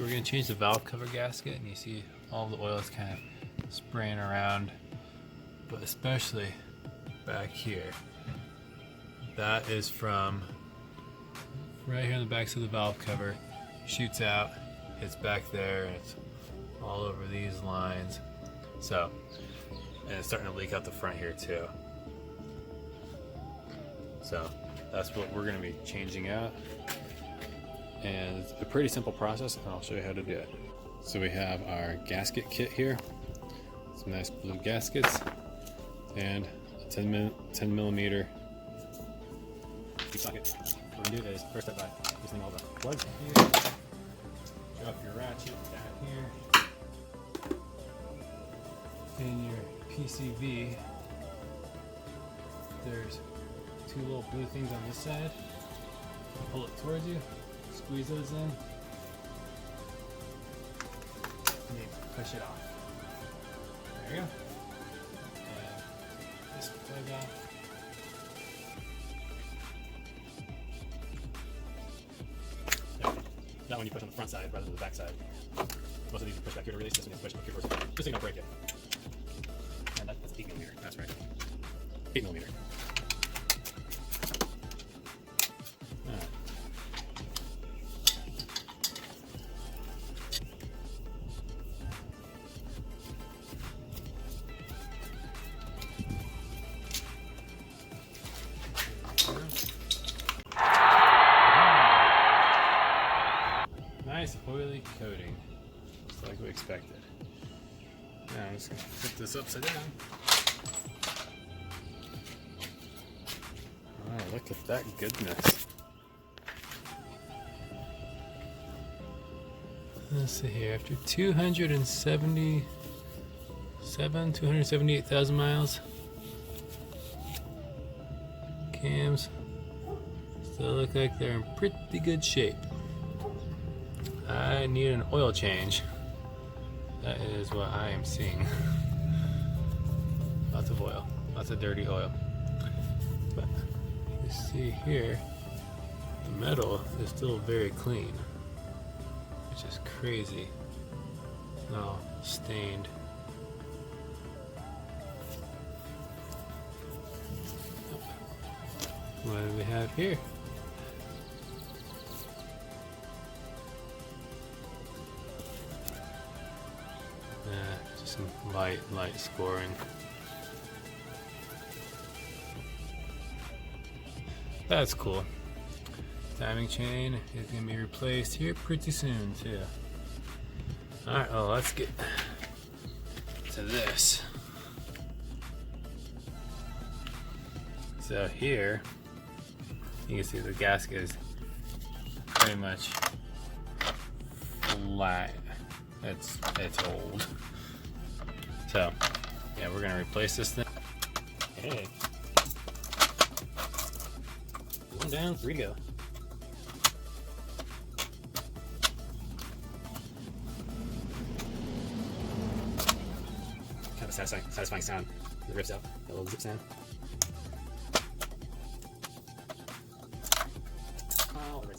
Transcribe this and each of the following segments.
So we're going to change the valve cover gasket, and you see all the oil is kind of spraying around, but especially back here. That is from right here on the backs of the valve cover, shoots out, hits back there, and it's all over these lines. So, and it's starting to leak out the front here too. So that's what we're going to be changing out. And it's a pretty simple process, and I'll show you how to do it. So we have our gasket kit here. Some nice blue gaskets and a 10 millimeter socket. What we're going to do is first step by loosening all the plugs here. Drop your ratchet down here. In your PCV, there's two little blue things on this side. Pull it towards you, squeeze those in, and you push it off. There you go. And this plug off. That one you push on the front side rather than the back side. Most of these you push back here to release. This one you push up here first, just so you don't break it. And that's 8 millimeter. That's right. 8 millimeter. Alright. Nice oily coating, just like we expected. Now I'm just going to flip this upside down. Oh, look at that goodness. Let's see here, after 278,000 miles, cams still look like they're in pretty good shape. I need an oil change. That is what I am seeing. Lots of oil, lots of dirty oil. But you see here, the metal is still very clean, which is crazy. It's not all stained. What do we have here? Just some light scoring. That's cool. Timing chain is going to be replaced here pretty soon too. Alright, well let's get to this. So here, you can see the gasket is pretty much flat. It's old. So, yeah, we're gonna replace this thing. Hey. 1 down, 3 to go. Kind of a satisfying sound. It rips out. That little zip sound. Oh, it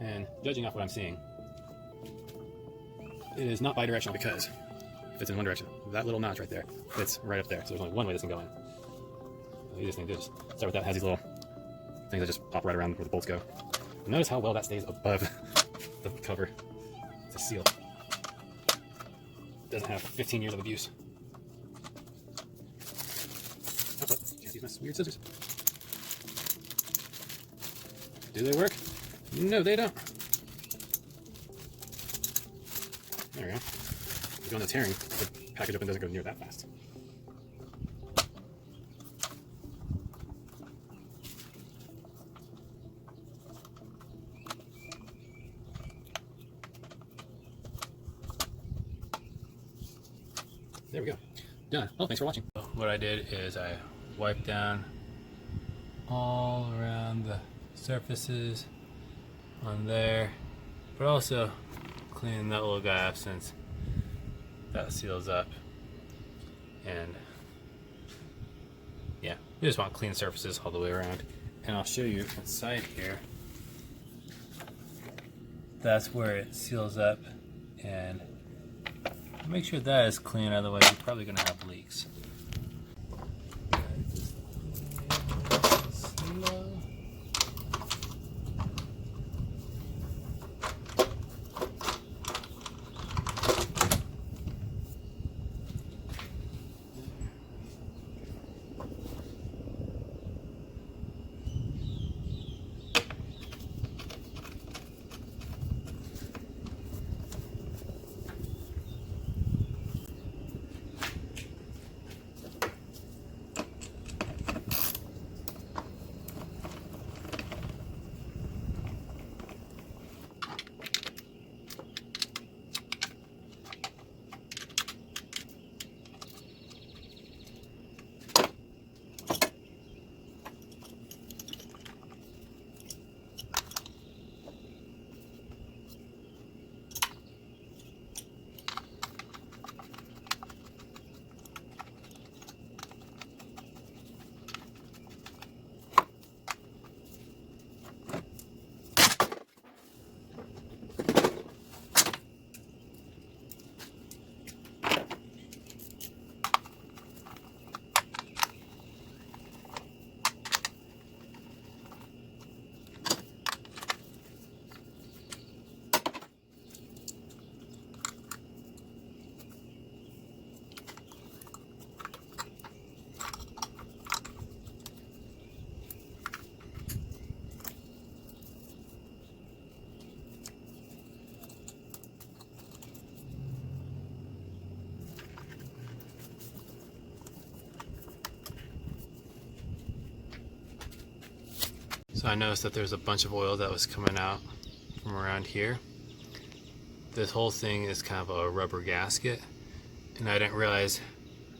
And judging off what I'm seeing, it is not bidirectional, because if it's in one direction, that little notch right there, it's right up there. So there's only one way this can go in. You just need to start with that. It has these little things that just pop right around where the bolts go. And notice how well that stays above the cover. It's a seal. It doesn't have 15 years of abuse. Oh, can't use my weird scissors. Do they work? No, they don't. There we go. If you're doing the tearing, the package open doesn't go near that fast. There we go. Done. Well, thanks for watching. What I did is I wiped down all around the surfaces on there, but also cleaned clean that little guy off since that seals up. And yeah, you just want clean surfaces all the way around. And I'll show you inside here. That's where it seals up, and make sure that is clean, otherwise you're probably going to have leaks. So I noticed that there's a bunch of oil that was coming out from around here. This whole thing is kind of a rubber gasket, and I didn't realize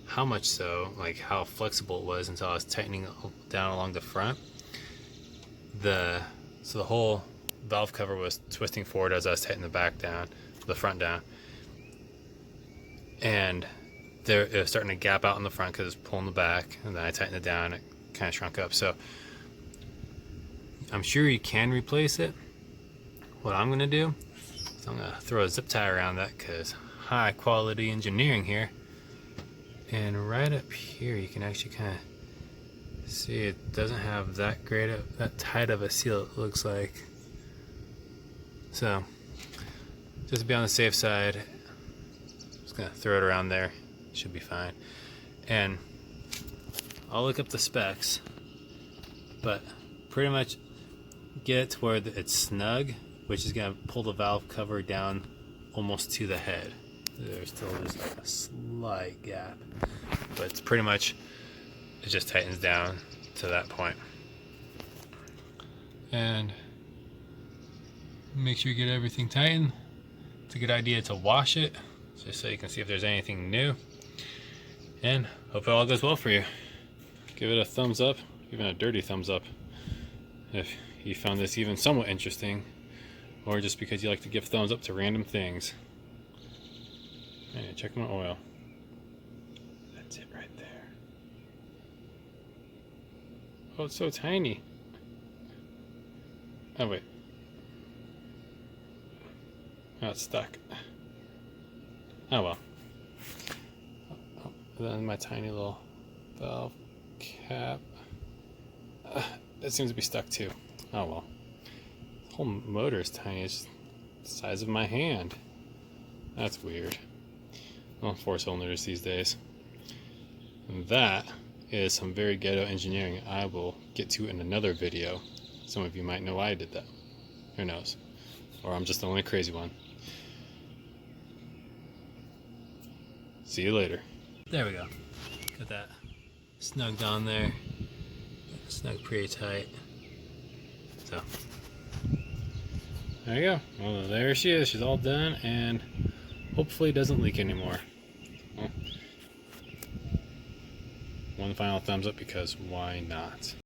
how much so, like how flexible it was, until I was tightening down along the front. So the whole valve cover was twisting forward as I was tightening the back down, the front down, and it was starting to gap out in the front because it's pulling the back, and then I tightened it down, it kind of shrunk up. So I'm sure you can replace it. What I'm gonna do is I'm gonna throw a zip tie around that, because high quality engineering here. And right up here you can actually kind of see it doesn't have that tight of a seal, it looks like. So just to be on the safe side, just gonna throw it around there. Should be fine. And I'll look up the specs, but pretty much get it to where it's snug, which is going to pull the valve cover down almost to the head. There's still just like a slight gap, but it's pretty much, it just tightens down to that point. And make sure you get everything tightened. It's a good idea to wash it, just so you can see if there's anything new. And hope it all goes well for you. Give it a thumbs up, even a dirty thumbs up, if you found this even somewhat interesting, or just because you like to give thumbs up to random things. Hey, check my oil. That's it right there. Oh, it's so tiny. Oh wait. Oh, it's stuck. Oh well. Oh, then my tiny little valve cap. That seems to be stuck too. Oh well. The whole motor is tiny. It's the size of my hand. That's weird. Well, 4 cylinders these days. And that is some very ghetto engineering I will get to in another video. Some of you might know why I did that. Who knows? Or I'm just the only crazy one. See you later. There we go. Got that snugged on there. Snug pretty tight. So there you go. Well, there she is. She's all done, and hopefully doesn't leak anymore. Well, one final thumbs up, because why not?